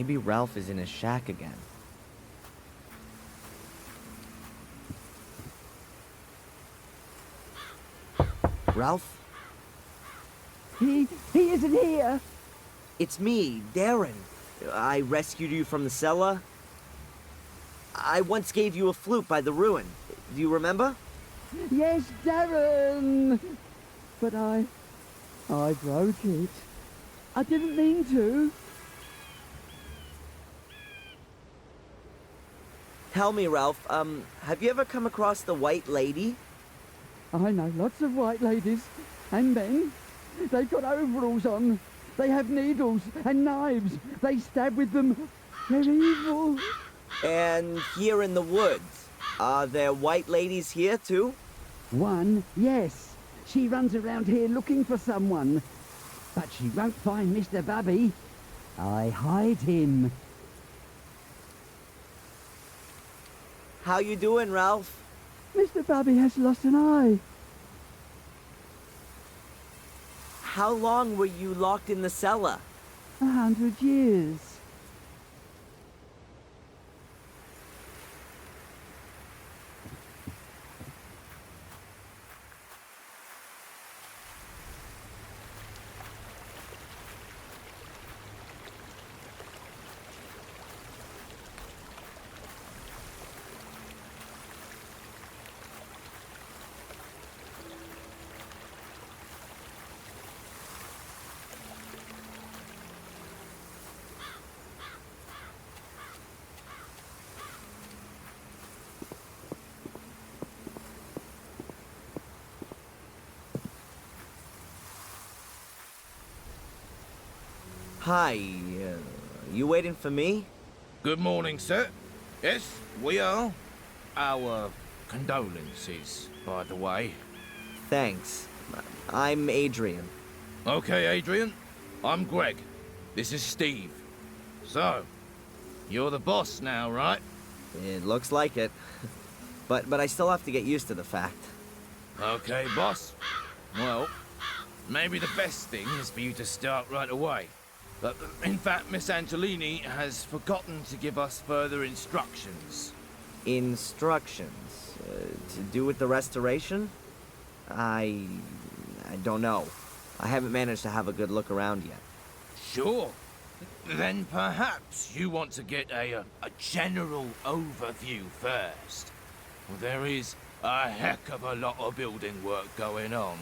Maybe Ralph is in his shack again. Ralph? He isn't here. It's me, Darren. I rescued you from the cellar. I once gave you a flute by the ruin. Do you remember? Yes, Darren. But I broke it. I didn't mean to. Tell me, Ralph, have you ever come across the White Lady? I know lots of white ladies and men. They've got overalls on. They have needles and knives. They stab with them. They're evil. And here in the woods, are there white ladies here too? One, yes. She runs around here looking for someone. But she won't find Mr. Bubby. I hide him. How you doing, Ralph? Mr. Bubby has lost an eye. How long were you locked in the cellar? 100 years. Hi, you waiting for me? Good morning, sir. Yes, we are. Our condolences, by the way. Thanks. I'm Adrian. Okay, Adrian. I'm Greg. This is Steve. So, you're the boss now, right? It looks like it. But I still have to get used to the fact. Okay, boss. Well, maybe the best thing is for you to start right away. But in fact, Miss Angelini has forgotten to give us further instructions. Instructions? To do with the restoration? I don't know. I haven't managed to have a good look around yet. Sure. Then perhaps you want to get a general overview first. Well, there is a heck of a lot of building work going on.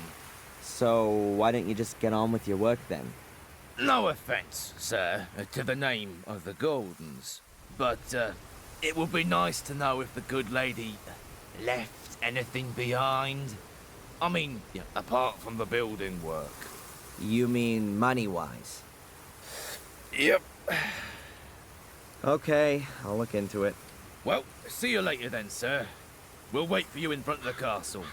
So, why don't you just get on with your work then? No offense, sir, to the name of the Gordons, but it would be nice to know if the good lady left anything behind. I mean, apart from the building work. You mean money-wise? Yep. Okay, I'll look into it. Well, see you later then, sir. We'll wait for you in front of the castle.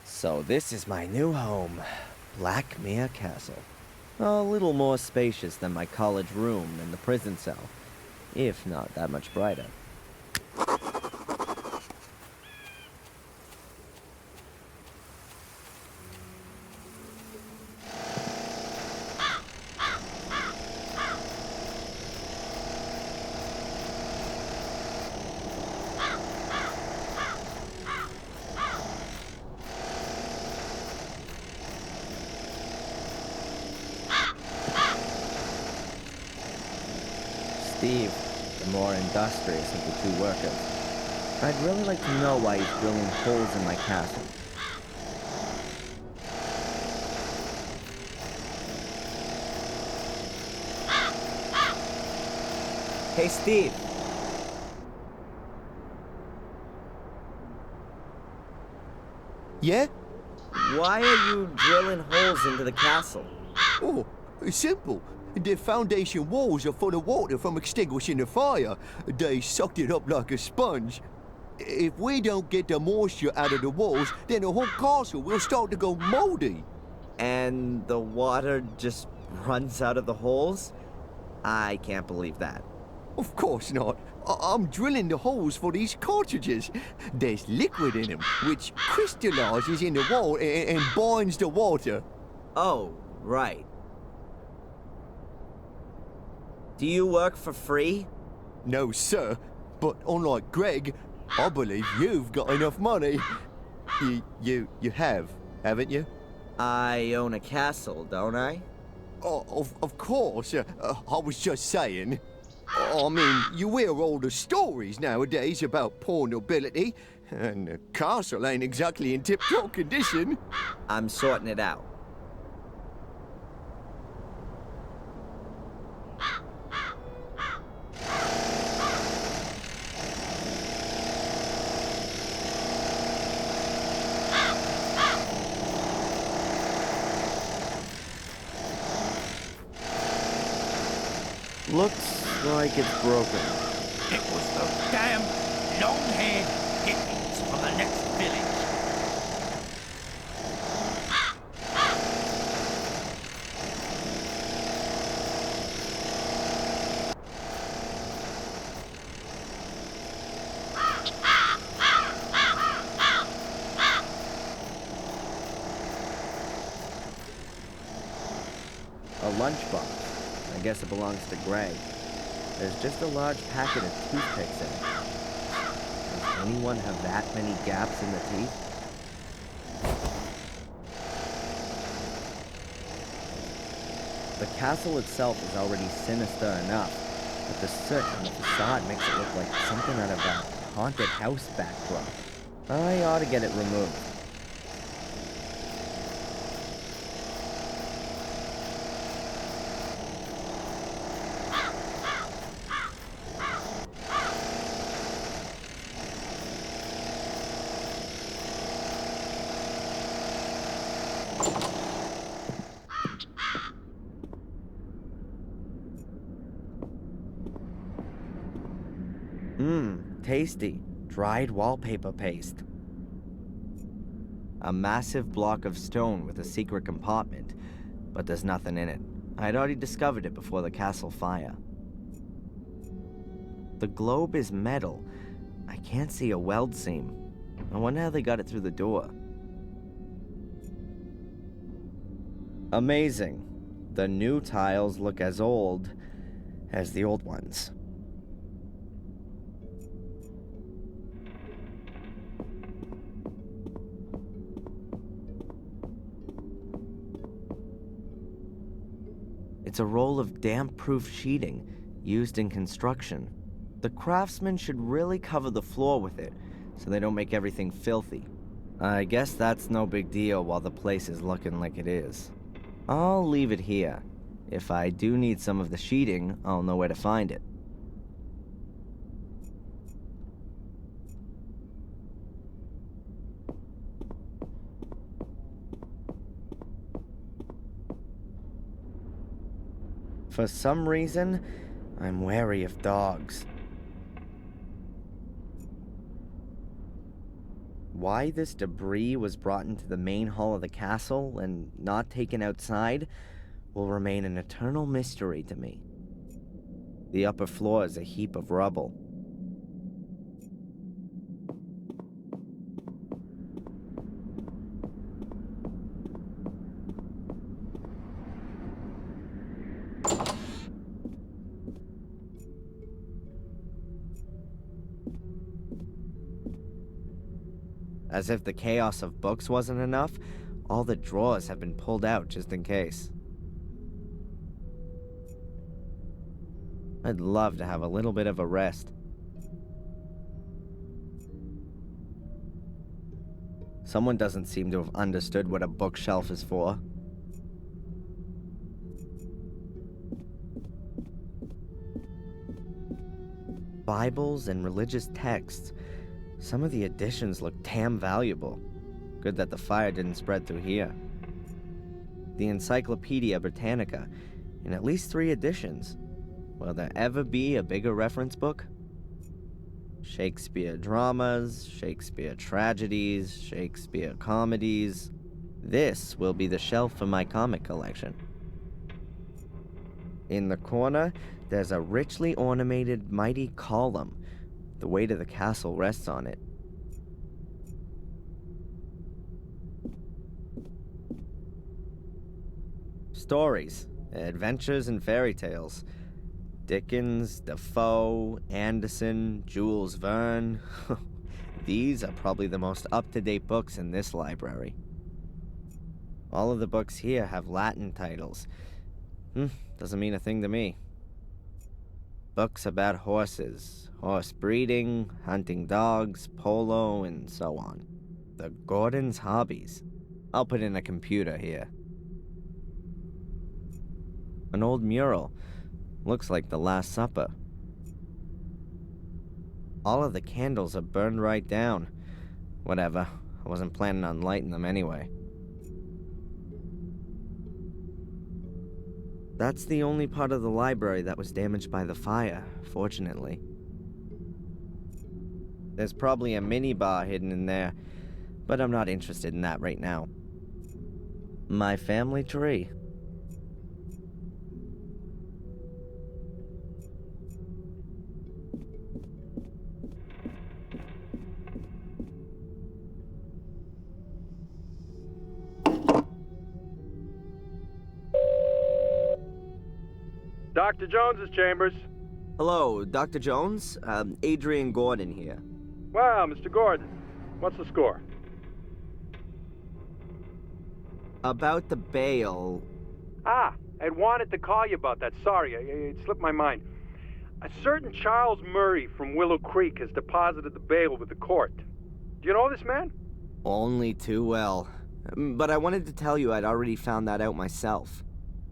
So this is my new home, Blackmere Castle. A little more spacious than my college room and the prison cell, if not that much brighter. Steve, the more industrious of the two workers. I'd really like to know why he's drilling holes in my castle. Hey, Steve. Yeah? Why are you drilling holes into the castle? Oh, it's simple. The foundation walls are full of water from extinguishing the fire. They sucked it up like a sponge. If we don't get the moisture out of the walls, then the whole castle will start to go moldy. And the water just runs out of the holes? I can't believe that. Of course not. I'm drilling the holes for these cartridges. There's liquid in them, which crystallizes in the wall and binds the water. Oh, right. Do you work for free? No, sir. But unlike Greg, I believe you've got enough money. You have, haven't you? I own a castle, don't I? Oh, of course. I was just saying. I mean, you hear all the stories nowadays about poor nobility, and the castle ain't exactly in tip-top condition. I'm sorting it out. Looks like it's broken. It was those damn long-haired hippies from the next village. A lunchbox. I guess it belongs to Greg. There's just a large packet of toothpicks in it. Does anyone have that many gaps in the teeth? The castle itself is already sinister enough, but the soot on the facade makes it look like something out of a haunted house backdrop. I ought to get it removed. Tasty. Dried wallpaper paste. A massive block of stone with a secret compartment, but there's nothing in it. I'd already discovered it before the castle fire. The globe is metal. I can't see a weld seam. I wonder how they got it through the door. Amazing. The new tiles look as old as the old ones. It's a roll of damp-proof sheeting used in construction. The craftsmen should really cover the floor with it so they don't make everything filthy. I guess that's no big deal while the place is looking like it is. I'll leave it here. If I do need some of the sheeting, I'll know where to find it. For some reason, I'm wary of dogs. Why this debris was brought into the main hall of the castle and not taken outside will remain an eternal mystery to me. The upper floor is a heap of rubble. As if the chaos of books wasn't enough, all the drawers have been pulled out just in case. I'd love to have a little bit of a rest. Someone doesn't seem to have understood what a bookshelf is for. Bibles and religious texts. Some of the editions look damn valuable. Good that the fire didn't spread through here. The Encyclopedia Britannica, in at least 3 editions. Will there ever be a bigger reference book? Shakespeare dramas, Shakespeare tragedies, Shakespeare comedies. This will be the shelf for my comic collection. In the corner, there's a richly ornamented mighty column. The weight of the castle rests on it. Stories, adventures, and fairy tales. Dickens, Defoe, Anderson, Jules Verne. These are probably the most up-to-date books in this library. All of the books here have Latin titles. Doesn't mean a thing to me. Books about horses, horse breeding, hunting dogs, polo, and so on. The Gordon's hobbies. I'll put in a computer here. An old mural. Looks like the Last Supper. All of the candles are burned right down. Whatever. I wasn't planning on lighting them anyway. That's the only part of the library that was damaged by the fire, fortunately. There's probably a minibar hidden in there, but I'm not interested in that right now. My family tree. Dr. Jones's chambers. Hello, Dr. Jones? Adrian Gordon here. Wow, Mr. Gordon. What's the score? About the bail. Ah, I'd wanted to call you about that. Sorry, it slipped my mind. A certain Charles Murray from Willow Creek has deposited the bail with the court. Do you know this man? Only too well. But I wanted to tell you I'd already found that out myself.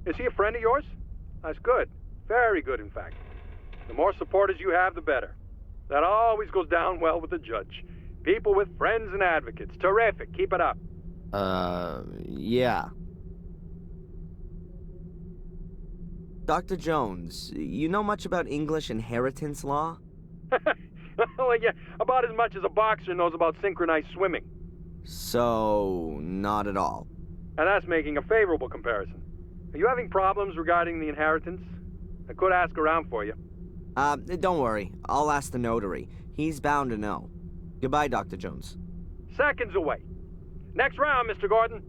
Is he a friend of yours? That's good. Very good, in fact. The more supporters you have, the better. That always goes down well with the judge. People with friends and advocates. Terrific. Keep it up. Yeah. Dr. Jones, you know much about English inheritance law? Well, yeah, about as much as a boxer knows about synchronized swimming. So, not at all. And that's making a favorable comparison. Are you having problems regarding the inheritance? I could ask around for you. Don't worry. I'll ask the notary. He's bound to know. Goodbye, Dr. Jones. Seconds away. Next round, Mr. Gordon.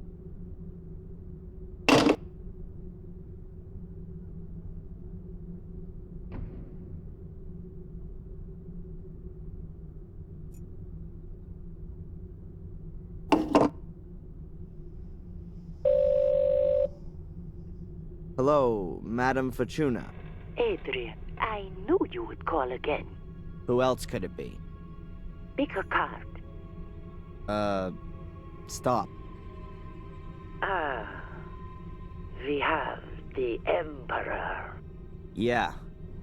Hello, Madame Fortuna. Adrian, I knew you would call again. Who else could it be? Pick a card. Stop. We have the Emperor. Yeah,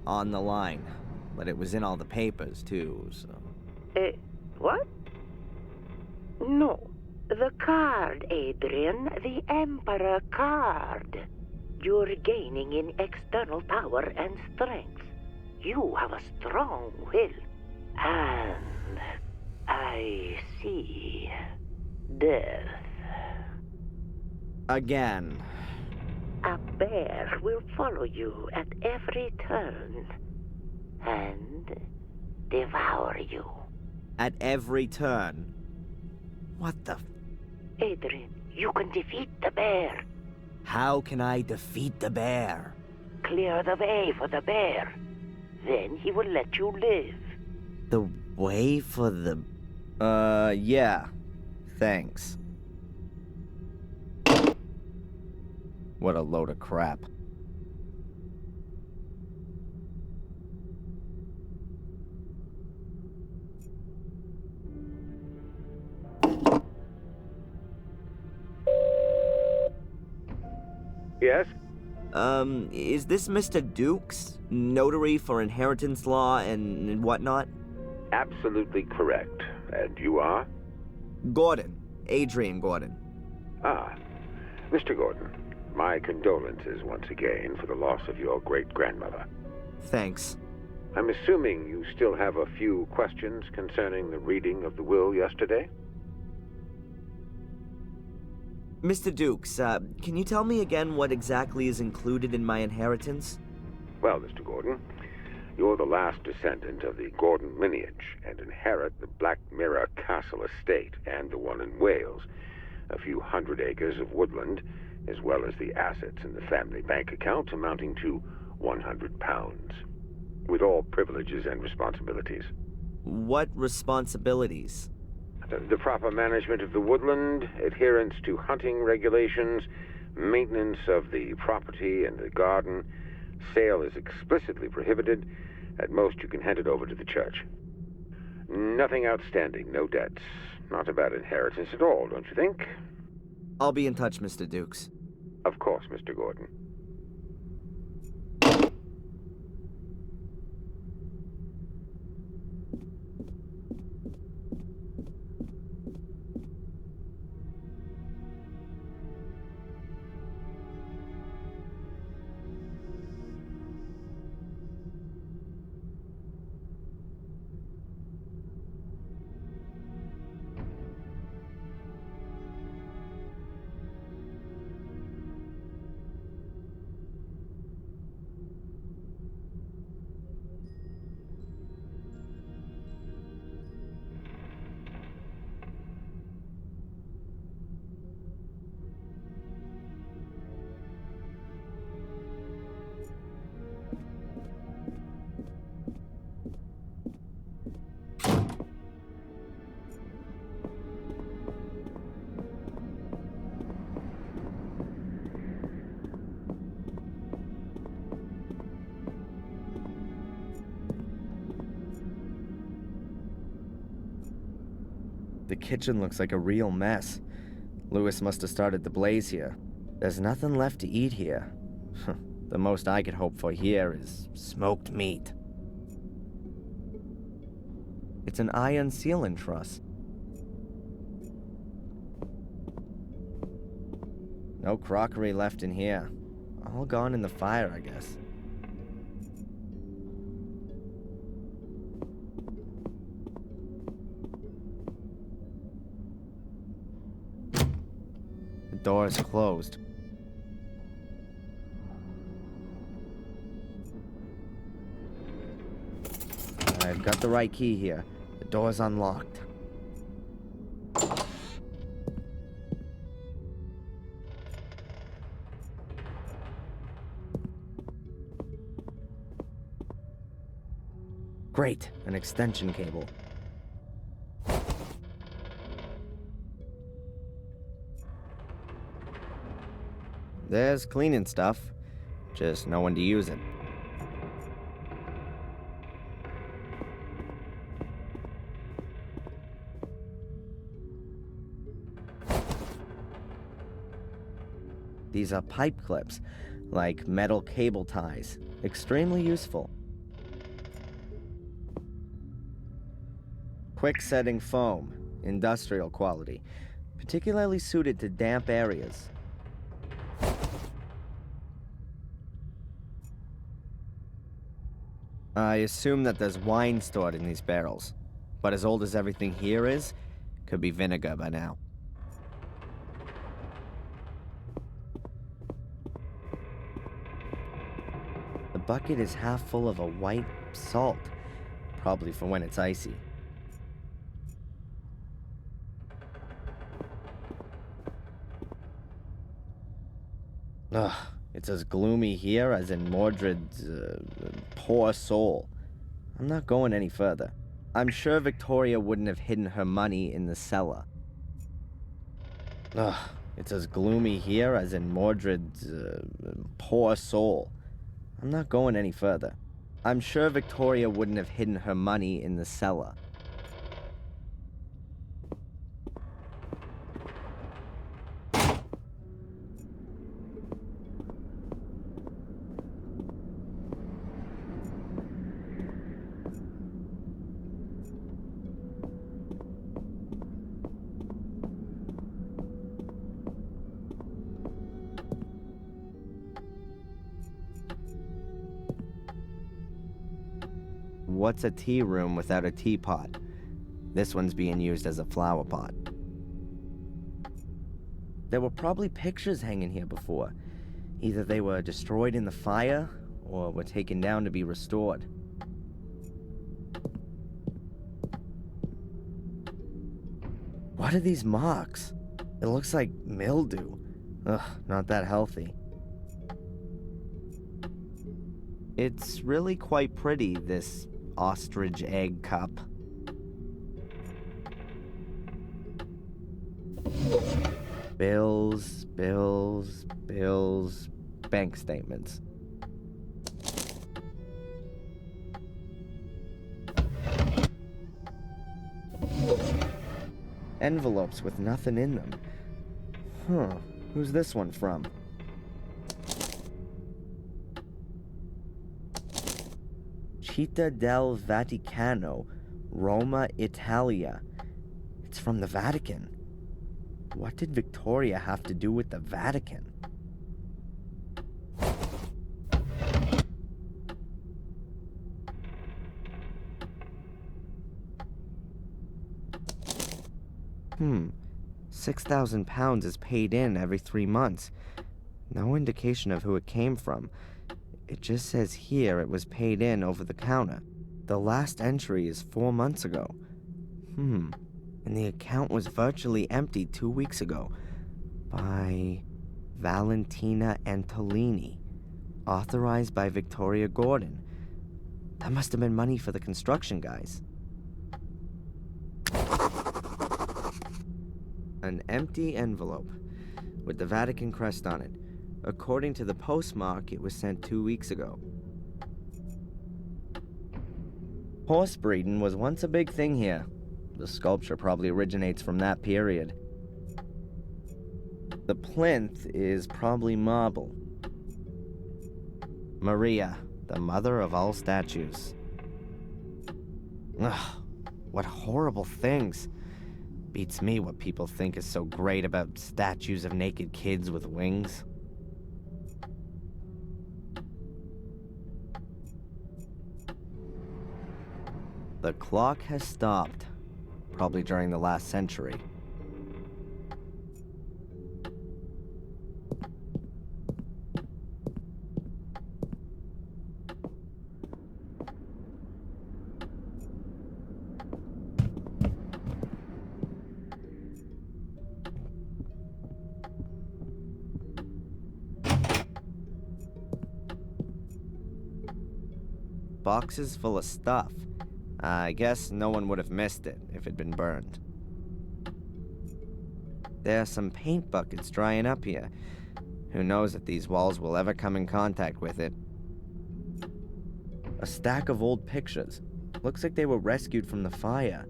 on the line. But it was in all the papers, too, so... What? No. The card, Adrian. The Emperor card. You're gaining in external power and strength. You have a strong will. And I see death. Again. A bear will follow you at every turn and devour you. At every turn. What the... Adrian, you can defeat the bear. How can I defeat the bear? Clear the way for the bear. Then he will let you live. The way for the... yeah. Thanks. What a load of crap. Yes? Is this Mr. Dukes? Notary for inheritance law and whatnot? Absolutely correct. And you are? Gordon. Adrian Gordon. Ah, Mr. Gordon, my condolences once again for the loss of your great-grandmother. Thanks. I'm assuming you still have a few questions concerning the reading of the will yesterday? Mr. Dukes, can you tell me again what exactly is included in my inheritance? Well, Mr. Gordon, you're the last descendant of the Gordon lineage and inherit the Black Mirror Castle estate and the one in Wales, a few hundred acres of woodland, as well as the assets in the family bank account amounting to £100, with all privileges and responsibilities. What responsibilities? The proper management of the woodland, adherence to hunting regulations, maintenance of the property and the garden. Sale is explicitly prohibited. At most, you can hand it over to the church. Nothing outstanding, no debts. Not a bad inheritance at all, don't you think? I'll be in touch, Mr. Dukes. Of course, Mr. Gordon. The kitchen looks like a real mess. Lewis must have started the blaze here. There's nothing left to eat here. The most I could hope for here is smoked meat. It's an iron sealing truss. No crockery left in here. All gone in the fire, I guess. The door is closed. I've got the right key here. The door's unlocked. Great, an extension cable. There's cleaning stuff, just no one to use it. These are pipe clips, like metal cable ties. Extremely useful. Quick setting foam, industrial quality, particularly suited to damp areas. I assume that there's wine stored in these barrels, but as old as everything here is, could be vinegar by now. The bucket is half full of a white salt, probably for when it's icy. Ugh, it's as gloomy here as in Mordred's poor soul. I'm not going any further. I'm sure Victoria wouldn't have hidden her money in the cellar. Ugh, it's as gloomy here as in Mordred's poor soul. I'm not going any further. I'm sure Victoria wouldn't have hidden her money in the cellar. What's a tea room without a teapot? This one's being used as a flower pot. There were probably pictures hanging here before. Either they were destroyed in the fire, or were taken down to be restored. What are these marks? It looks like mildew. Ugh, not that healthy. It's really quite pretty, this ostrich egg cup. Bills, bills, bills, bank statements. Envelopes with nothing in them. Huh, who's this one from? Città del Vaticano, Roma, Italia. It's from the Vatican. What did Victoria have to do with the Vatican? £6,000 is paid in every 3 months. No indication of who it came from. It just says here it was paid in over the counter. The last entry is 4 months ago. And the account was virtually empty 2 weeks ago by Valentina Antolini, authorized by Victoria Gordon. That must have been money for the construction guys. An empty envelope with the Vatican crest on it. According to the postmark, it was sent 2 weeks ago. Horse breeding was once a big thing here. The sculpture probably originates from that period. The plinth is probably marble. Maria, the mother of all statues. Ugh, what horrible things. Beats me what people think is so great about statues of naked kids with wings. The clock has stopped, probably during the last century. Boxes full of stuff. I guess no one would have missed it if it'd been burned. There are some paint buckets drying up here. Who knows if these walls will ever come in contact with it. A stack of old pictures. Looks like they were rescued from the fire.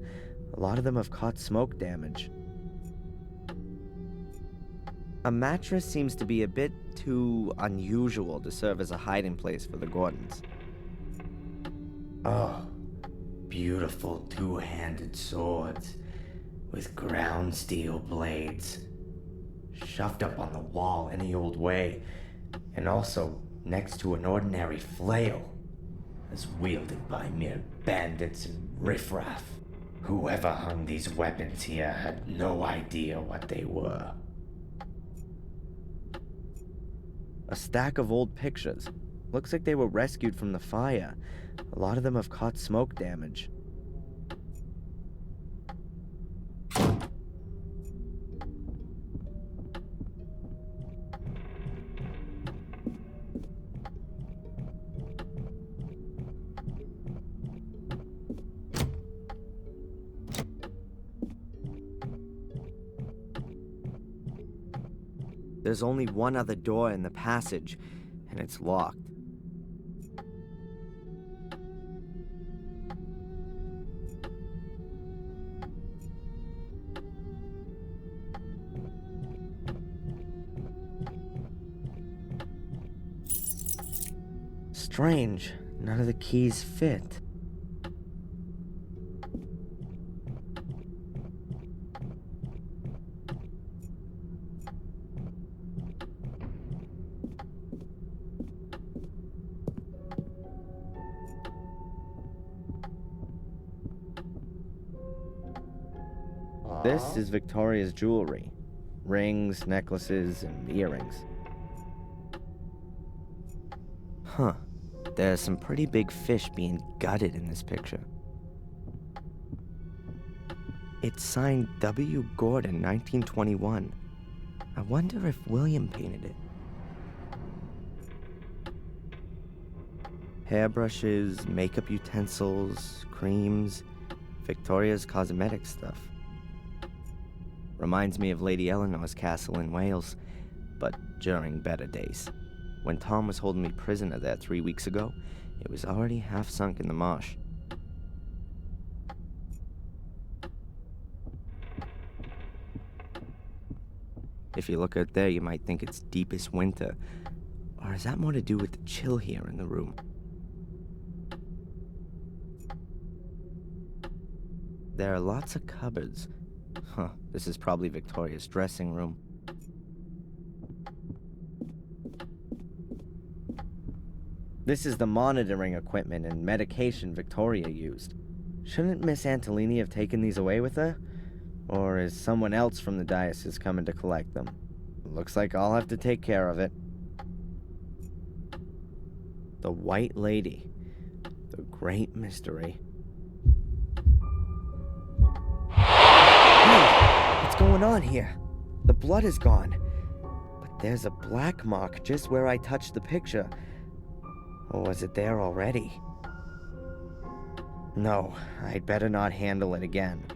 A lot of them have caught smoke damage. A mattress seems to be a bit too unusual to serve as a hiding place for the Gordons. Oh, beautiful two-handed swords with ground steel blades shoved up on the wall any old way, and also next to an ordinary flail, as wielded by mere bandits and riffraff. Whoever hung these weapons here had no idea what they were. A stack of old pictures. Looks like they were rescued from the fire. A lot of them have caught smoke damage. There's only one other door in the passage, and it's locked. Strange, none of the keys fit. This is Victoria's jewelry. Rings, necklaces, and earrings. Huh. There's some pretty big fish being gutted in this picture. It's signed W. Gordon, 1921. I wonder if William painted it. Hairbrushes, makeup utensils, creams, Victoria's cosmetic stuff. Reminds me of Lady Eleanor's castle in Wales, but during better days. When Tom was holding me prisoner there 3 weeks ago, it was already half sunk in the marsh. If you look out there, you might think it's deepest winter. Or has that more to do with the chill here in the room? There are lots of cupboards. Huh, this is probably Victoria's dressing room. This is the monitoring equipment and medication Victoria used. Shouldn't Miss Antolini have taken these away with her? Or is someone else from the diocese coming to collect them? Looks like I'll have to take care of it. The White Lady. The great mystery. Hey, what's going on here? The blood is gone. But there's a black mark just where I touched the picture. Or was it there already? No, I'd better not handle it again.